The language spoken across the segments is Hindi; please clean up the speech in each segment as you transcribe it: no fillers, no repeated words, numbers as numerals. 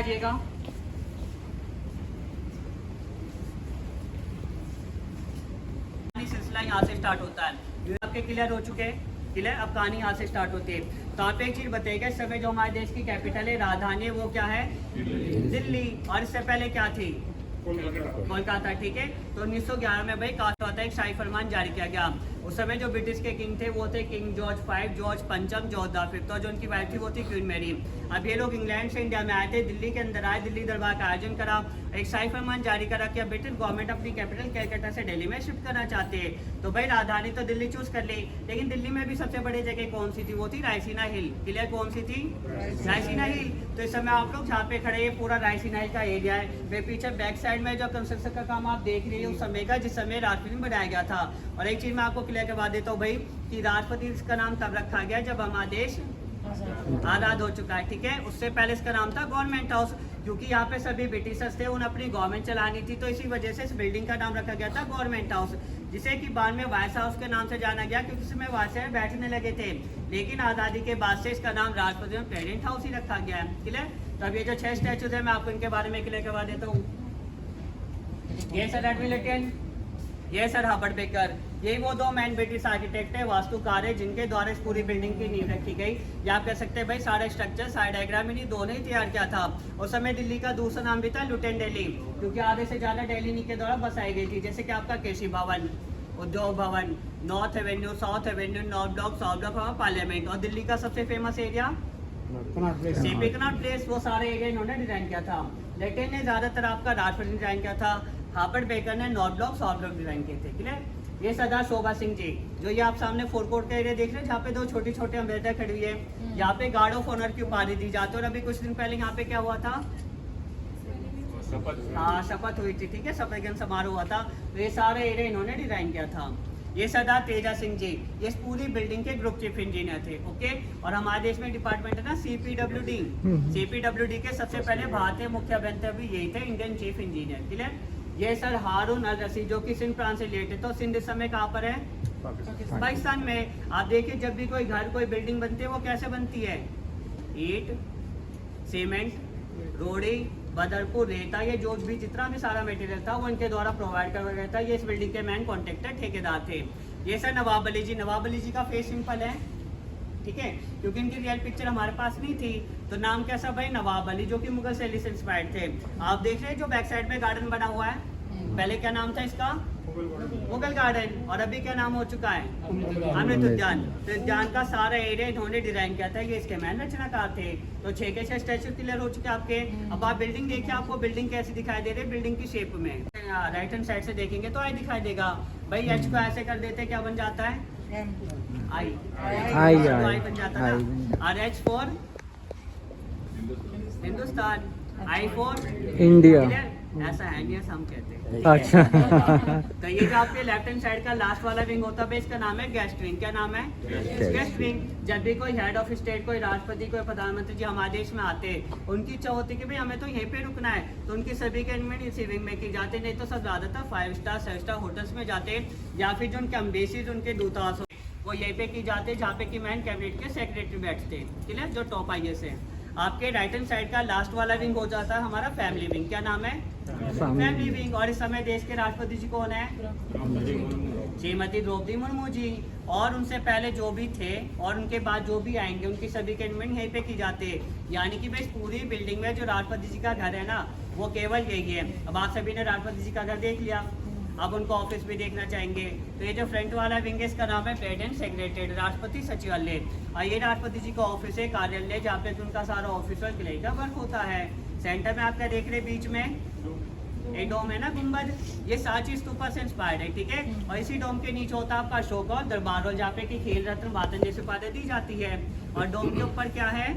जाइएगा। सिलसिला यहाँ से स्टार्ट होता है। ये आपके क्लियर हो चुके हैं? क्लियर। अब कहानी यहाँ से स्टार्ट होती है। तो आप एक चीज बताइएगा, इस समय जो हमारे देश की कैपिटल है राजधानी है वो क्या है? दिल्ली। और इससे पहले क्या थी? कोलकाता। ठीक है। तो 1911 में भाई क्या होता है, एक शाही फरमान जारी किया गया। उस समय जो ब्रिटिश के किंग थे वो थे किंग जॉर्ज 5, जॉर्ज पंचम, जॉर्ज द फिफ्थ। और जो उनकी वाइफ थी वो थी क्वीन मैरी। अब ये लोग इंग्लैंड से इंडिया में आए थे, दिल्ली के अंदर आए, दिल्ली दरबार का आयोजन करा, एक शाही फरमान जारी करा कि अब ब्रिटिश गवर्नमेंट अपनी कैपिटल कैलकाटा से दिल्ली में शिफ्ट करना चाहते हैं। तो भाई राजधानी तो दिल्ली चूज कर ली, लेकिन दिल्ली में भी सबसे बड़ी जगह कौन सी थी? वो थी रायसीना हिल। क्लियर। कौन सी थी? रायसीना हिल। तो इस समय आप लोग जहाँ पे खड़े हैं पूरा रायसीना हिल का एरिया है। वे पीछे बैक साइड में जो कंस्ट्रक्शन का काम आप देख रहे हैं उस समय का, जिस समय राष्ट्रपति बनाया गया था। और एक चीज मैं आपको क्लियर करवा देता हूँ भाई कि राष्ट्रपति इसका नाम तब रखा गया जब हमारा देश आजाद हो चुका है। ठीक है। उससे पहले इसका नाम था गवर्नमेंट हाउस, क्योंकि यहाँ पे सभी ब्रिटिशर्स थे, उन्हें अपनी गवर्नमेंट चलानी थी। तो इसी वजह से इस बिल्डिंग का नाम रखा गया था गवर्नमेंट हाउस, जिसे कि बाद में वाइस हाउस के नाम से जाना गया, क्योंकि इसमें वायसराय बैठने लगे थे। लेकिन आज़ादी के बाद से इसका नाम राष्ट्रपति में प्रेसिडेंट हाउस ही रखा गया है। क्लियर। तो अब ये जो 6 स्टैचूज है मैं आपको इनके बारे में क्लियर करवा देता हूँ। ये सर एडमिलिटन, ये सर हार्वर्ड बेकर। यही वो दो मैन ब्रिटिश आर्किटेक्ट है, वास्तुकार है, जिनके द्वारा इस पूरी बिल्डिंग की नींव रखी गई। या आप कह सकते हैं भाई सारे स्ट्रक्चर, सारे डायग्राम इन्हीं दोनों ही तैयार किया था। उस समय दिल्ली का दूसरा नाम भी था लुटेन दिल्ली, क्योंकि आधे से ज्यादा दिल्ली इन्हीं के द्वारा बसाई गई थी। जैसे कि आपका केसी भवन, उद्योग भवन, north Avenue, south Avenue, north block, south block, parliament. और दिल्ली का सबसे famous area CP Connaught place. वो सारे एरिया इन्होंने डिजाइन किया था। लेटेन ने ज्यादातर आपका राजपथ डिजाइन किया था, हार्वर्ड बेकर ने north block, south block design किए थे। क्लियर। ये सरदार शोभा सिंह जी, जो ये आप सामने फोरकोर्ट का एरिया देख रहे हैं, जहाँ पे दो छोटी छोटी अम्बेडकर खड़ी हुई है, यहाँ पे गार्ड ऑफ ऑनर की उपाधि दी जाती है। और अभी कुछ दिन पहले यहाँ पे क्या हुआ था? हाँ, शपथ हुई थी। ठीक है, शपथ ग्रहण समारोह हुआ था। तो ये सारे एरिया इन्होंने डिजाइन किया था। ये सरदार तेजा सिंह जी, ये इस पूरी बिल्डिंग के ग्रुप चीफ इंजीनियर थे। ओके। और हमारे देश में डिपार्टमेंट है ना CPWD। CPWD के सबसे पहले भारतीय मुख्य अभियंता भी यही थे, इंडियन चीफ इंजीनियर। क्लियर। ये सर हारून अल रशीद, जो कि सिंध प्रांत से रिलेटेड। तो सिंध इस समय कहाँ पर है? पाकिस्तान में। आप देखिए जब भी कोई घर, कोई बिल्डिंग बनती है वो कैसे बनती है? ईंट, सीमेंट, रोड़ी, बदरपुर, रेता, ये जो भी जितना भी सारा मटेरियल था वो इनके द्वारा प्रोवाइड करवाया गया था। ये इस बिल्डिंग के मेन कॉन्ट्रैक्टर ठेकेदार थे। ये सर नवाब अली जी। नवाब अली जी का फेस सिंपल है, ठीक है, क्योंकि इनकी रियल पिक्चर हमारे पास नहीं थी। तो नाम कैसा भाई? नवाब अली, जो कि मुगल शैली से इंस्पायर्ड थे। आप देख रहे हैं जो बैक साइड में गार्डन बना हुआ है, पहले क्या नाम था इसका? मुगल गार्डन। और अभी क्या नाम हो चुका है? अमृत उद्यान। तो उद्यान का सारा एरिया इन्होंने डिजाइन किया था। ये इसके मैन रचनाकार थे। तो 6 के 6 स्टैचू क्लियर हो चुके आपके। अब आप बिल्डिंग देखिए, आपको बिल्डिंग कैसी दिखाई दे रही है? बिल्डिंग की शेप में राइट हैंड साइड से देखेंगे तो आई दिखाई देगा भाई। एच को ऐसे कर देते क्या बन जाता है? आई बन जाता है। और H for Hindustan, I for India. ऐसा है, ये हम कहते हैं। अच्छा। तो ये जो आपके लेफ्ट हैंड साइड का लास्ट वाला विंग होता है इसका नाम है गेस्ट विंग। क्या नाम है? Guest wing. जब भी कोई हेड ऑफ स्टेट, कोई राष्ट्रपति, कोई प्रधानमंत्री जी हमारे देश में आते हैं, उनकी इच्छा होती है कि भाई हमें तो यहीं पे रुकना है, तो उनकी सभी के एडमिट इसी विंग में की जाते। नहीं तो सब ज्यादातर 5 स्टार 7 स्टार होटल्स में जाते, या फिर जो उनके अम्बेसीज, उनके दूतावास वो यहीं पे की जाते, जहाँ पे कि मैन कैबिनेट के सेक्रेटरी बैठते। क्लियर। जो टॉप आईएएस है। आपके राइट हैंड साइड का लास्ट वाला विंग हो जाता है हमारा फैमिली विंग। क्या नाम है? Family wing. और इस समय देश के राष्ट्रपति जी कौन है? श्रीमती द्रौपदी मुर्मू जी। और उनसे पहले जो भी थे और उनके बाद जो भी आएंगे, उनकी सभी के एडमिट यहीं पे की जाते हैं। यानी कि भाई पूरी बिल्डिंग में जो राष्ट्रपति जी का घर है ना, वो केवल यही है। अब आप सभी ने राष्ट्रपति जी का घर देख लिया, अब उनको ऑफिस भी देखना चाहेंगे। तो ये जो फ्रंट वाला विंग है इसका नाम है प्रेसिडेंट सेक्रेटरीट, राष्ट्रपति सचिवालय। और ये राष्ट्रपति जी का ऑफिस है, कार्यालय, जहाँ पे उनका सारा ऑफिशियल क्लियर का वर्क होता है। सेंटर में आपका देख रहे बीच में एक डोम है ना, गुम्बद, ये सांची स्तूपा से इंस्पायर्ड है। ठीक है। और इसी डोम के नीचे होता है आपका अशोक और दरबार हॉल, जहाँ पे की खेल रत्न वादन जैसी उपाधि दी जाती है। और डोम के ऊपर क्या है?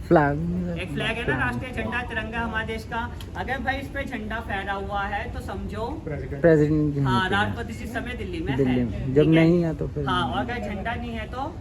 फ्लैग। एक फ्लैग है ना, राष्ट्रीय झंडा, तिरंगा हमारे देश का। अगर भाई इस पे झंडा फहरा हुआ है तो समझो प्रेसिडेंट, हाँ, राष्ट्रपति जी समय दिल्ली में है। जब नहीं है तो फिर हाँ, और अगर झंडा नहीं है तो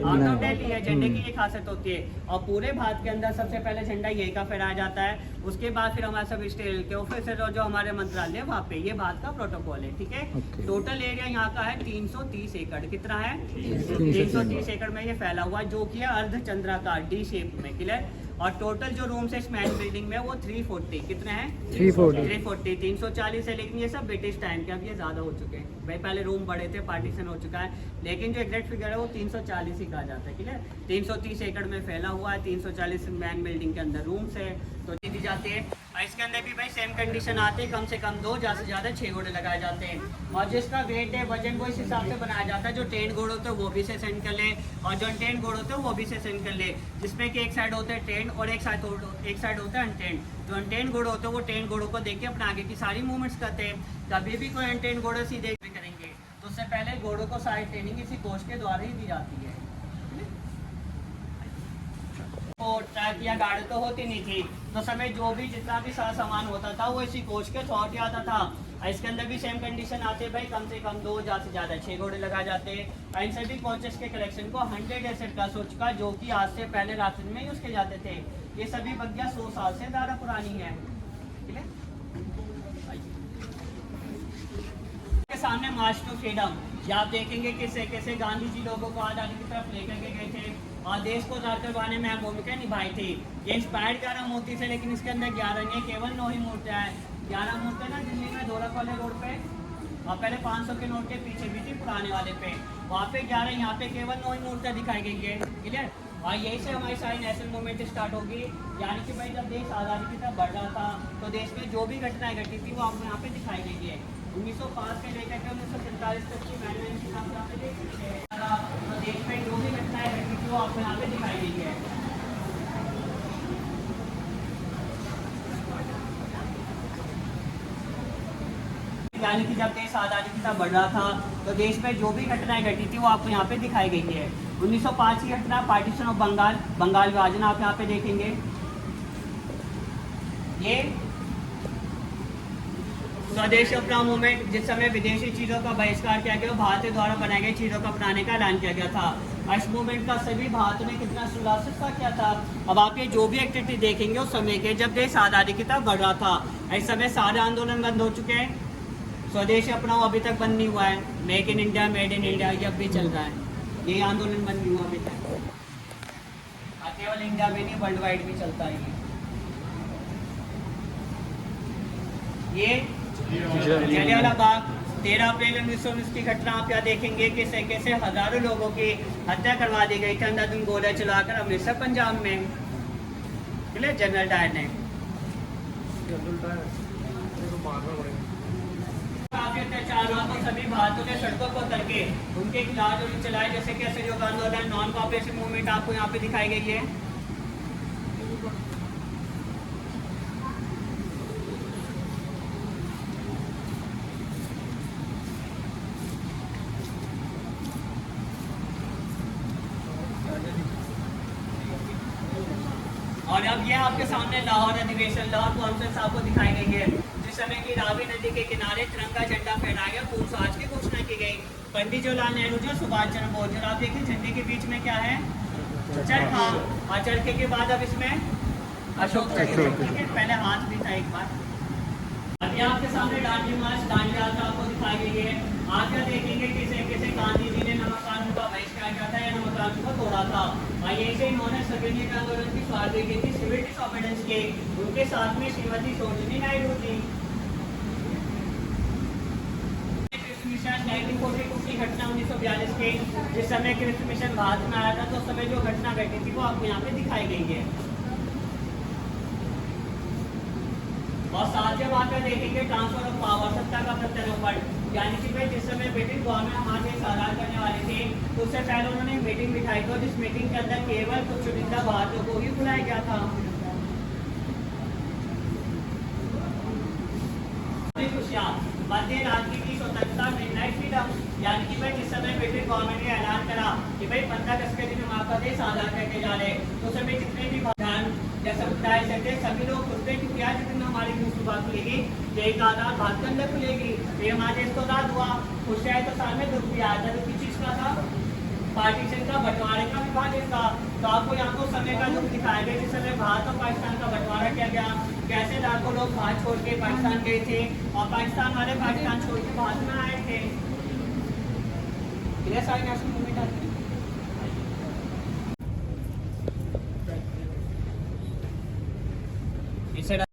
आउट ऑफ दिल्ली है। झंडे की ये खासियत होती है। और पूरे भारत के अंदर सबसे पहले झंडा यही का फहराया जाता है। उसके बाद फिर हमारे सब स्टेट के ऑफिसर और जो हमारे मंत्रालय वहाँ पे, ये भारत का प्रोटोकॉल है। ठीक है। टोटल एरिया यहाँ का है 330 एकड़। कितना है? 330 एकड़ में ये फैला हुआ, जो कि है अर्धचंद्राकार डी शेप में। क्लियर। और टोटल जो रूम्स है इस मैन बिल्डिंग में वो 340 कितने हैं 340 340 है। लेकिन ये सब ब्रिटिश टाइम के, अब ये ज़्यादा हो चुके हैं भाई, पहले रूम बड़े थे, पार्टीशन हो चुका है, लेकिन जो एग्जैक्ट फिगर है वो 340 ही कहा जाता है। ठीक है, 330 एकड़ में फैला हुआ है, 340 मैन बिल्डिंग के अंदर रूम्स है तो दी जाती है। और इसके अंदर भी भाई सेम कंडीशन आती है, कम से कम 2 ज़्यादा से ज़्यादा 6 घोड़े लगाए जाते हैं। और जिसका वेट है वजन वो इस हिसाब से बनाया जाता है, जो ट्रेन घोड़े होते हैं वो भी से सेंड कर ले और जो अनट्रेन घोड़े होते हैं वो भी से सेंड कर ले, जिसमें कि एक साइड होता है ट्रेन और एक साइड होता है अनट्रेन। जो अनट्रेन घोड़े होते हैं वो ट्रेन घोड़ों को देख के अपने आगे की सारी मूवमेंट्स करते हैं। कभी भी कोई अनट्रेन घोड़े सीधे करेंगे तो उससे पहले घोड़ों को सारी ट्रेनिंग इसी कोच के द्वारा ही दी जाती है। और ट्रक या गाड़ी तो होती नहीं थी, तो समय जो भी जितना भी सारा सामान होता था वो इसी कोच के थ्रू आता था। इसके अंदर भी सेम कंडीशन आते हैं भाई, कम से कम 2 ज़्यादा से ज़्यादा 6 घोड़े लगाए जाते हैं। और इन सभी कोचेस के कलेक्शन को 100 एसेट का सोच का, जो कि आज से पहले रास्ते में यूज़ किए जाते थे। ये सभी बग्गियाँ 100 साल से ज़्यादा पुरानी है। ठीक है, के सामने मार्च टू फ्रीडम, आप देखेंगे कैसे कैसे गांधी जी लोगों को आज़ादी की तरफ लेकर के गए थे और देश को आज़ाद करवाने में अहम भूमिका निभाई थी। ये इंस्पायर्ड 11 मूर्ति से, लेकिन इसके अंदर 11 नहीं, केवल 9 ही मूर्तियाँ हैं। 11 मूर्तियाँ ना दिल्ली में दौलत वाले रोड पे और पहले 500 के नोट के पीछे भी थी पुराने वाले पे, वहाँ पे 11, यहाँ पे केवल 9 ही मूर्तियाँ दिखाई गई है। क्लियर, और यही से हमारी सारी नेशनल मूवमेंट स्टार्ट होगी। यानी कि भाई जब देश आज़ादी की तरफ बढ़ रहा था तो देश में जो भी घटनाएं घटी थी वो आपको यहाँ पे दिखाई गई है। 1905 से लेकर के 1947 तक की मैनुअल की हम यहाँ पे देख सकते हैं, तो देश में जो भी घटनाएं घटी थी वो आपको यहाँ पे दिखाई गई है। यानी कि जब देश आज़ादी की तरफ बढ़ रहा था तो देश में जो भी घटनाएं घटी थी वो आपको यहाँ पे दिखाई गई है। 1905 की घटना, पार्टीशन ऑफ बंगाल विभाजन आप यहाँ पे देखेंगे। ये स्वदेश अपना मूवमेंट, जिस समय विदेशी चीज़ों का बहिष्कार किया गया, भारत द्वारा बनाई गई चीज़ों को अपनाने का ऐलान किया गया था। इस मूवमेंट का सभी भारत ने कितना सुलह किया था। अब आप ये जो भी एक्टिविटी देखेंगे उस समय के जब देश आज़ादी की तरफ बढ़ रहा था, इस समय सारे आंदोलन बंद हो चुके हैं। स्वदेश अपनाओ अभी तक बंद नहीं हुआ है, make in India, made in India ये अब भी चल रहा है, ये आंदोलन बंद नहीं हुआ अभी तक। केवल इंडिया में नहीं, वर्ल्ड वाइड भी चलता है ये। जलियांवाला बाग 13 अप्रैल 1919 की घटना आप यहाँ देखेंगे कि कैसे हजारों लोगों की हत्या करवा दी गई थी अंधाधुंध गोला चलाकर अमृतसर पंजाब में। जनरल डायर ने काफी अत्याचार हुआ तो सभी भारतीयों ने सड़कों पर करके उनके खिलाफ जो चलाए, जैसे कि असहयोग आंदोलन, नॉन कॉपरेशन मूवमेंट आपको यहाँ पे दिखाई गई है। और अब ये आपके सामने लाहौर अधिवेशन, लाहौर कॉन्फ्रेंस आपको दिखाई गई है, जिस समय की रावी नदी के किनारे तिरंगा झंडा फहराया गया, पूछताछ की घोषणा की गई। पंडित जवाहरलाल नेहरू जी, सुभाष चंद्र बोस जी, आप देखिए झंडे के बीच में क्या है, चरखा, और चरखे के बाद अब इसमें अशोक चक्र, पहले हाथ भी था एक बार। अभी आपके सामने दांडी मार्च, दांडी यात्रा आपको दिखाई गई है। आप क्या देखेंगे कैसे गांधी जी ने नमक कानून का बहिष्कार किया था या नमक कानून को तोड़ा था। और यही से इन्होंने स्वतंत्रता आंदोलन की शुरुआत की थी, सिविल डिसोबीडियंस के, उनके साथ में श्रीमती सरोजिनी नायडू थी। मिशन 1942 की घटना 1942 के, जिस समय कृषि मिशन भारत में आया था तो उस समय जो घटना घटी थी वो आपको यहाँ पे दिखाई गई है। और साथ जब आप देखेंगे ट्रांसफर ऑफ पावर, सत्ता का प्रत्यारोपण, यानी कि भाई जिस समय ब्रिटिश गवर्नमेंट हमारे देश आज़ाद करने वाले थे तो उससे पहले उन्होंने मीटिंग बिठाई थी, जिस मीटिंग के अंदर केवल कुछ चुनिंदा भारतीयों को ही बुलाया गया था। मध्य रात्रि की स्वतंत्रता, मिडनाइट फ्रीडम, यानी कि भाई जिस समय ब्रिटिश गवर्नमेंट ने ऐलान करा कि भाई 15 अगस्त के दिन हम आपका देश आज़ाद करके जा रहे, तो उस समय जितने भी या समुदाय से थे सभी लोग खुलते क्योंकि आज जितने हमारी सुबह खुलेगी, एक आज़ाद भारत के अंदर खुलेगी, फिर हमारे देश को आज़ाद हुआ, खुश आए तो साल में दुख भी आया था। किस चीज़ का था, पार्टीशन का, बंटवारे का, विभाजन का। तो आपको यहाँ को समय का दुख दिखाया गया जिस समय भारत और पाकिस्तान का बंटवारा किया गया, कैसे लाखों लोग भारत छोड़ के पाकिस्तान गए थे और पाकिस्तान वाले पाकिस्तान छोड़ के भारत में आए थे। ये सारी नेशनल मूवमेंट आती है। इसे